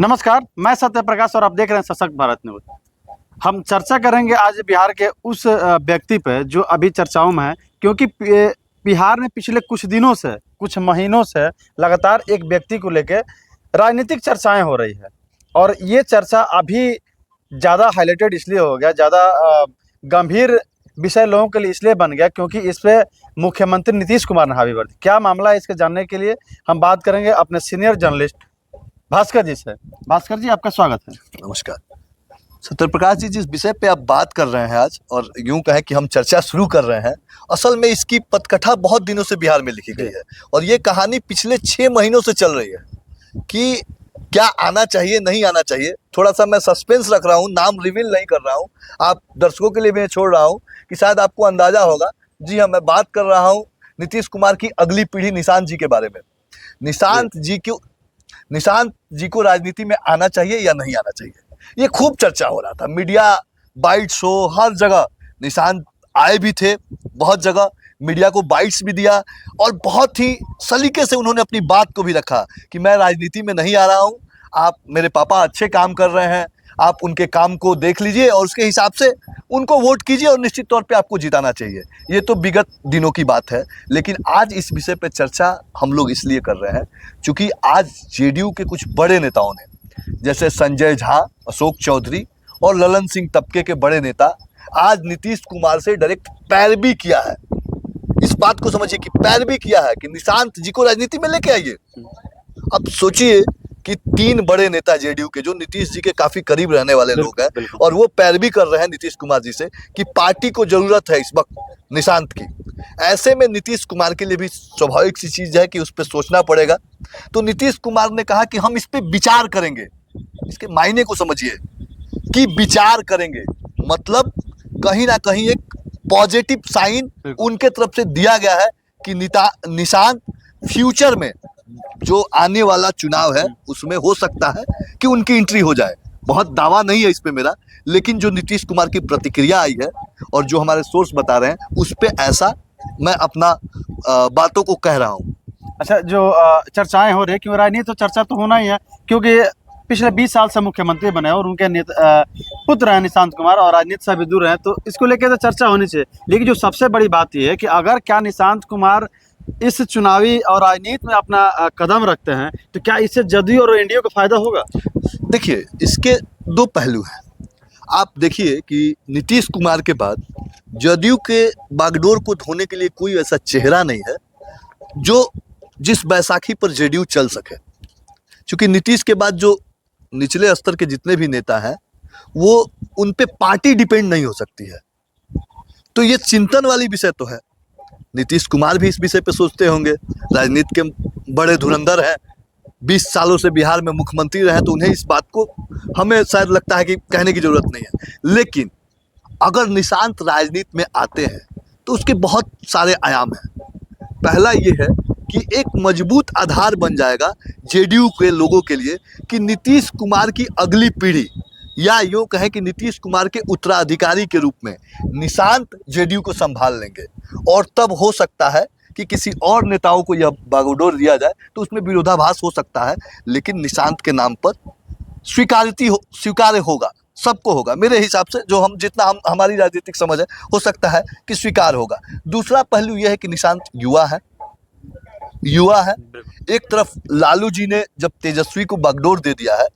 नमस्कार, मैं सत्य प्रकाश और आप देख रहे हैं सशक्त भारत न्यूज। हम चर्चा करेंगे आज बिहार के उस व्यक्ति पे जो अभी चर्चाओं में है, क्योंकि बिहार में पिछले कुछ दिनों से, कुछ महीनों से लगातार एक व्यक्ति को लेकर राजनीतिक चर्चाएं हो रही है। और ये चर्चा अभी ज़्यादा हाईलाइटेड इसलिए हो गया, ज़्यादा गंभीर विषय लोगों के लिए इसलिए बन गया क्योंकि इस पे मुख्यमंत्री नीतीश कुमार ने हावी वर्दी। क्या मामला है, इसके जानने के लिए हम बात करेंगे अपने सीनियर जर्नलिस्ट भास्कर जी से। भास्कर जी, आपका स्वागत है। नमस्कार सत्य प्रकाश जी, जिस विषय पे आप बात कर रहे हैं आज, और यूं कहें कि हम चर्चा शुरू कर रहे हैं, असल में इसकी पटकथा बहुत दिनों से बिहार में लिखी गई है और ये कहानी पिछले 6 महीनों से चल रही है कि क्या आना चाहिए, नहीं आना चाहिए। थोड़ा सा मैं सस्पेंस रख रहा हूँ, नाम रिवील नहीं कर रहा हूँ, आप दर्शकों के लिए मैं छोड़ रहा हूँ कि शायद आपको अंदाजा होगा। जी हाँ, मैं बात कर रहा हूँ नीतीश कुमार की अगली पीढ़ी निशांत जी के बारे में। निशांत जी को राजनीति में आना चाहिए या नहीं आना चाहिए, ये खूब चर्चा हो रहा था। मीडिया, बाइट शो, हर जगह निशांत आए भी थे, बहुत जगह मीडिया को बाइट्स भी दिया और बहुत ही सलीके से उन्होंने अपनी बात को भी रखा कि मैं राजनीति में नहीं आ रहा हूँ, आप मेरे पापा अच्छे काम कर रहे हैं, आप उनके काम को देख लीजिए और उसके हिसाब से उनको वोट कीजिए और निश्चित तौर पे आपको जिताना चाहिए। ये तो विगत दिनों की बात है, लेकिन आज इस विषय पे चर्चा हम लोग इसलिए कर रहे हैं क्योंकि आज जेडीयू के कुछ बड़े नेताओं ने, जैसे संजय झा, अशोक चौधरी और ललन सिंह तबके के बड़े नेता, आज नीतीश कुमार से डायरेक्ट पैरवी किया है। इस बात को समझिए कि पैरवी किया है कि निशांत जी को राजनीति में लेके आइए। अब सोचिए कि 3 बड़े नेता जेडीयू के, जो नीतीश जी के काफी करीब रहने वाले लोग हैं, और वो पैरवी कर रहे हैं नीतीश कुमार जी से कि पार्टी को जरूरत है इस वक्त निशांत की। ऐसे में नीतीश कुमार के लिए भी स्वाभाविक सी चीज है कि उस पर सोचना पड़ेगा। तो नीतीश कुमार ने कहा कि हम इस पे विचार करेंगे। इसके मायने को समझिए कि विचार करेंगे मतलब कहीं ना कहीं एक पॉजिटिव साइन उनके तरफ से दिया गया है कि निशांत फ्यूचर में जो आने वाला चुनाव है उसमें हो सकता है कि उनकी एंट्री हो जाए। बहुत दावा नहीं है इस पे मेरा, लेकिन जो नीतीश कुमार की प्रतिक्रिया आई है और जो हमारे सोर्स बता रहे हैं उस पे ऐसा मैं अपना बातों को कह रहा हूँ। अच्छा, जो चर्चाएं हो रही है, क्यों राजनीति तो चर्चा तो होना ही है क्योंकि पिछले 20 साल से मुख्यमंत्री बने और उनके पुत्र हैं निशांत कुमार और राजनीति से भी दूर हैं, तो इसको लेकर तो चर्चा होनी चाहिए। लेकिन जो सबसे बड़ी बात यह है कि अगर क्या निशांत कुमार इस चुनावी और राजनीति में अपना कदम रखते हैं तो क्या इससे जदयू और एनडीए को फायदा होगा? देखिए, इसके 2 पहलू हैं। आप देखिए कि नीतीश कुमार के बाद जदयू के बागडोर को धोने के लिए कोई ऐसा चेहरा नहीं है जो जिस बैसाखी पर जेडीयू चल सके। क्योंकि नीतीश के बाद जो निचले स्तर के जितने भी नेता हैं वो उन पे पार्टी डिपेंड नहीं हो सकती है। तो ये चिंतन वाली विषय तो है। नीतीश कुमार भी इस विषय पे सोचते होंगे, राजनीति के बड़े धुरंधर हैं, 20 सालों से बिहार में मुख्यमंत्री रहे, तो उन्हें इस बात को हमें शायद लगता है कि कहने की जरूरत नहीं है। लेकिन अगर निशांत राजनीति में आते हैं तो उसके बहुत सारे आयाम हैं। पहला ये है कि एक मजबूत आधार बन जाएगा जेडीयू के लोगों के लिए कि नीतीश कुमार की अगली पीढ़ी, या यूं कहें कि नीतीश कुमार के उत्तराधिकारी के रूप में निशांत जेडीयू को संभाल लेंगे। और तब हो सकता है कि किसी और नेताओं को यह बागडोर दिया जाए तो उसमें विरोधाभास हो सकता है, लेकिन निशांत के नाम पर स्वीकार्य होगा, सबको होगा। मेरे हिसाब से जो हमारी राजनीतिक समझ है, हो सकता है कि स्वीकार होगा। दूसरा पहलू यह है कि निशांत युवा है। एक तरफ लालू जी ने जब तेजस्वी को बागडोर दे दिया है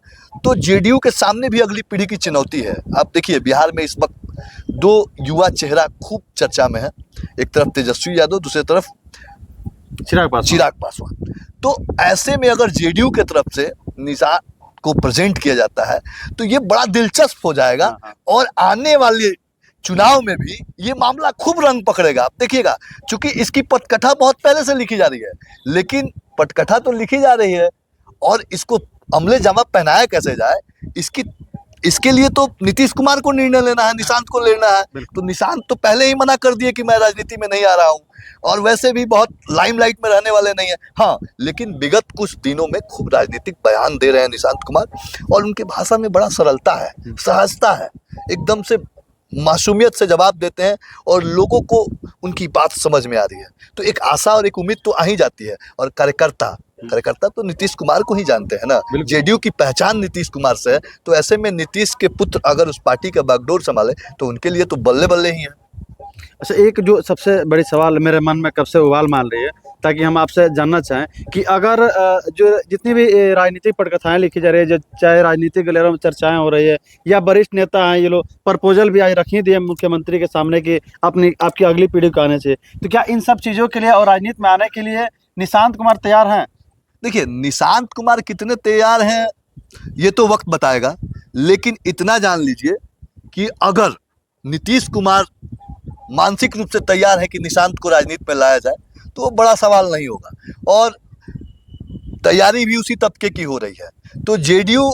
तो जेडीयू के सामने भी अगली पीढ़ी की चुनौती है। आप देखिए, बिहार में इस वक्त 2 युवा चेहरा खूब चर्चा में है, एक तरफ तेजस्वी यादव, दूसरी तरफ चिराग पासवान। तो ऐसे में अगर जेडीयू के तरफ से निशांत को प्रेजेंट किया जाता है तो ये बड़ा दिलचस्प हो जाएगा और आने वाले चुनाव में भी ये मामला खूब रंग पकड़ेगा। आप देखिएगा, चूंकि इसकी पटकथा बहुत पहले से लिखी जा रही है, लेकिन पटकथा तो लिखी जा रही है और इसको अमले जामा पहनाया कैसे जाए, इसके लिए तो नीतीश कुमार को निर्णय लेना है, निशांत को लेना है। तो निशांत तो पहले ही मना कर दिए कि मैं राजनीति में नहीं आ रहा हूँ और वैसे भी बहुत लाइमलाइट में रहने वाले नहीं है। हाँ, लेकिन विगत कुछ दिनों में खूब राजनीतिक बयान दे रहे हैं निशांत कुमार और उनकी भाषा में बड़ा सरलता है, सहजता है, एकदम से मासूमियत से जवाब देते हैं और लोगों को उनकी बात समझ में आ रही है। तो एक आशा और एक उम्मीद तो आ ही जाती है। और कार्यकर्ता कार्यकर्ता तो नीतीश कुमार को ही जानते हैं ना। बिल्कुल। जेडीयू की पहचान नीतीश कुमार से है, तो ऐसे में नीतीश के पुत्र अगर उस पार्टी का बागडोर संभाले तो उनके लिए तो बल्ले बल्ले ही है। अच्छा, एक जो सबसे बड़ी सवाल मेरे मन में कब से उबाल मान रही है, ताकि हम आपसे जानना चाहें कि अगर जो जितनी भी राजनीतिक पटकथाएं लिखी जा रही है, जो चाहे राजनीतिक गलियारों में चर्चाएं हो रही है या वरिष्ठ नेता हैं, ये लोग प्रपोजल भी आज रखी दिए मुख्यमंत्री के सामने कि अपनी आपकी अगली पीढ़ी को आने चाहिए, तो क्या इन सब चीज़ों के लिए और राजनीति में आने के लिए निशांत कुमार तैयार हैं? देखिए, निशांत कुमार कितने तैयार हैं ये तो वक्त बताएगा, लेकिन इतना जान लीजिए कि अगर नीतीश कुमार मानसिक रूप से तैयार है कि निशांत को राजनीति में लाया जाए तो वो बड़ा सवाल नहीं होगा, और तैयारी भी उसी तबके की हो रही है। तो जेडीयू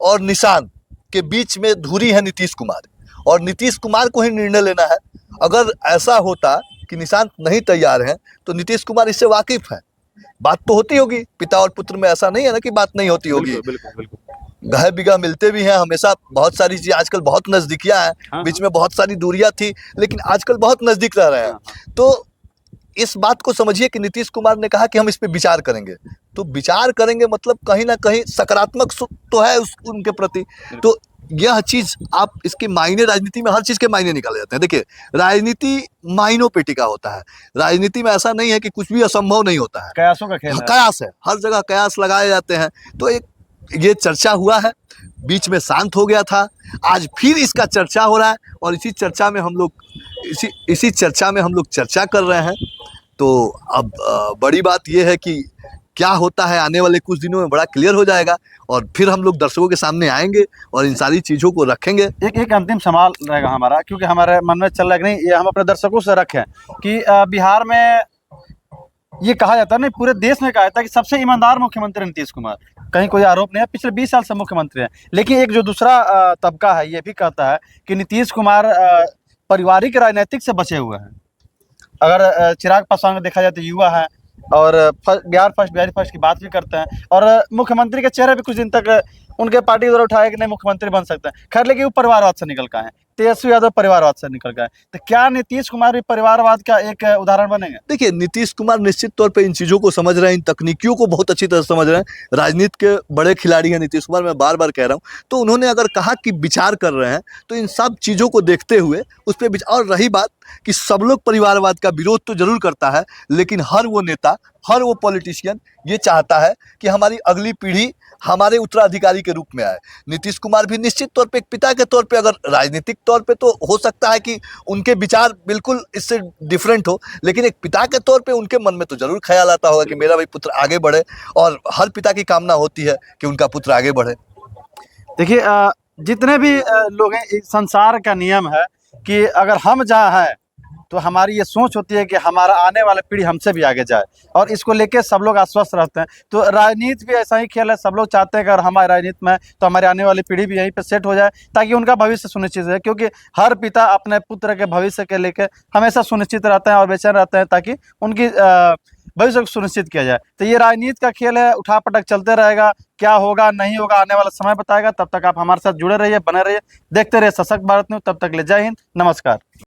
और निशांत के बीच में धुरी है नीतीश कुमार, और नीतीश कुमार को ही निर्णय लेना है। अगर ऐसा होता कि निशांत नहीं तैयार हैं तो नीतीश कुमार इससे वाकिफ है, बात तो होती होगी। पिता और पुत्र में ऐसा नहीं है ना कि बात नहीं होती होगी। बिल्कुल बिल्कुल बिल्कुल। गह बिगह मिलते भी हैं हमेशा, बहुत सारी चीज़ आजकल बहुत नज़दीकियाँ हैं। हाँ, बीच में बहुत सारी दूरियां थी, लेकिन आजकल बहुत नज़दीक रह रहे हैं। तो इस बात को समझिए कि नीतीश कुमार ने कहा कि हम इस पे विचार करेंगे, तो विचार करेंगे मतलब कहीं ना कहीं सकारात्मक तो है उनके प्रति। तो यह चीज़ आप इसके मायने, राजनीति में हर चीज़ के मायने निकाले जाते हैं। देखिए, राजनीति मायनों पे टिका होता है। राजनीति में ऐसा नहीं है कि कुछ भी असंभव नहीं होता है, कयासों का खेल है। कयास है, हर जगह कयास लगाए जाते हैं। तो एक ये चर्चा हुआ है, बीच में शांत हो गया था, आज फिर इसका चर्चा हो रहा है, और इसी चर्चा में हम लोग चर्चा कर रहे हैं। तो अब बड़ी बात यह है कि क्या होता है आने वाले कुछ दिनों में बड़ा क्लियर हो जाएगा, और फिर हम लोग दर्शकों के सामने आएंगे और इन सारी चीज़ों को रखेंगे। एक अंतिम सवाल रहेगा हमारा, क्योंकि हमारे मन में चल रहा है कि नहीं, ये हम अपने दर्शकों से रखें कि बिहार में ये कहा जाता है, नहीं पूरे देश में कहा जाता है कि सबसे ईमानदार मुख्यमंत्री नीतीश कुमार, कहीं कोई आरोप नहीं है, पिछले 20 साल से मुख्यमंत्री हैं। लेकिन एक जो दूसरा तबका है ये भी कहता है कि नीतीश कुमार पारिवारिक राजनीतिक से बचे हुए हैं। अगर चिराग पासवान को देखा जाए तो युवा है, और बिहार फर्स्ट की बात भी करते हैं, और मुख्यमंत्री के चेहरे पे कुछ दिन तक उनके पार्टी द्वारा उठाया कि नहीं मुख्यमंत्री बन सकते हैं। खैर, लेकिन वो परिवारवाद से निकल गए हैं, तेजस्वी यादव परिवारवाद से निकल गए। तो क्या नीतीश कुमार भी परिवारवाद का एक उदाहरण बनेंगे? देखिए, नीतीश कुमार निश्चित तौर पे इन चीज़ों को समझ रहे हैं, इन तकनीकियों को बहुत अच्छी तरह समझ रहे हैं। राजनीति के बड़े खिलाड़ी हैं नीतीश कुमार, मैं बार बार कह रहा हूँ। तो उन्होंने अगर कहा कि विचार कर रहे हैं तो इन सब चीज़ों को देखते हुए उस पर विचार। और रही बात कि सब लोग परिवारवाद का विरोध तो जरूर करता है, लेकिन हर वो नेता, हर वो पॉलिटिशियन ये चाहता है कि हमारी अगली पीढ़ी हमारे उत्तराधिकारी के रूप में आए। नीतीश कुमार भी निश्चित तौर पे एक पिता के तौर पे, अगर राजनीतिक तौर पे तो हो सकता है कि उनके विचार बिल्कुल इससे डिफरेंट हो, लेकिन एक पिता के तौर पे उनके मन में तो जरूर ख्याल आता होगा कि मेरा भाई पुत्र आगे बढ़े, और हर पिता की कामना होती है कि उनका पुत्र आगे बढ़े। देखिए, जितने भी लोग हैं, इस संसार का नियम है कि अगर हम जहाँ हैं तो हमारी ये सोच होती है कि हमारा आने वाला पीढ़ी हमसे भी आगे जाए, और इसको लेके सब लोग आश्वस्त रहते हैं। तो राजनीति भी ऐसा ही खेल है, सब लोग चाहते हैं कि अगर हमारे राजनीति में तो हमारी आने वाली पीढ़ी भी यहीं पे सेट हो जाए, ताकि उनका भविष्य सुनिश्चित है। क्योंकि हर पिता अपने पुत्र के भविष्य के लेकर हमेशा सुनिश्चित रहते हैं और बेचैन रहते हैं, ताकि उनकी भविष्य को सुनिश्चित किया जाए। तो ये राजनीति का खेल है, उठापटक चलते रहेगा। क्या होगा नहीं होगा आने वाला समय बताएगा। तब तक आप हमारे साथ जुड़े रहिए, बने रहिए, देखते रहिए सशक्त भारत न्यूज़। तब तक ले जय हिंद, नमस्कार।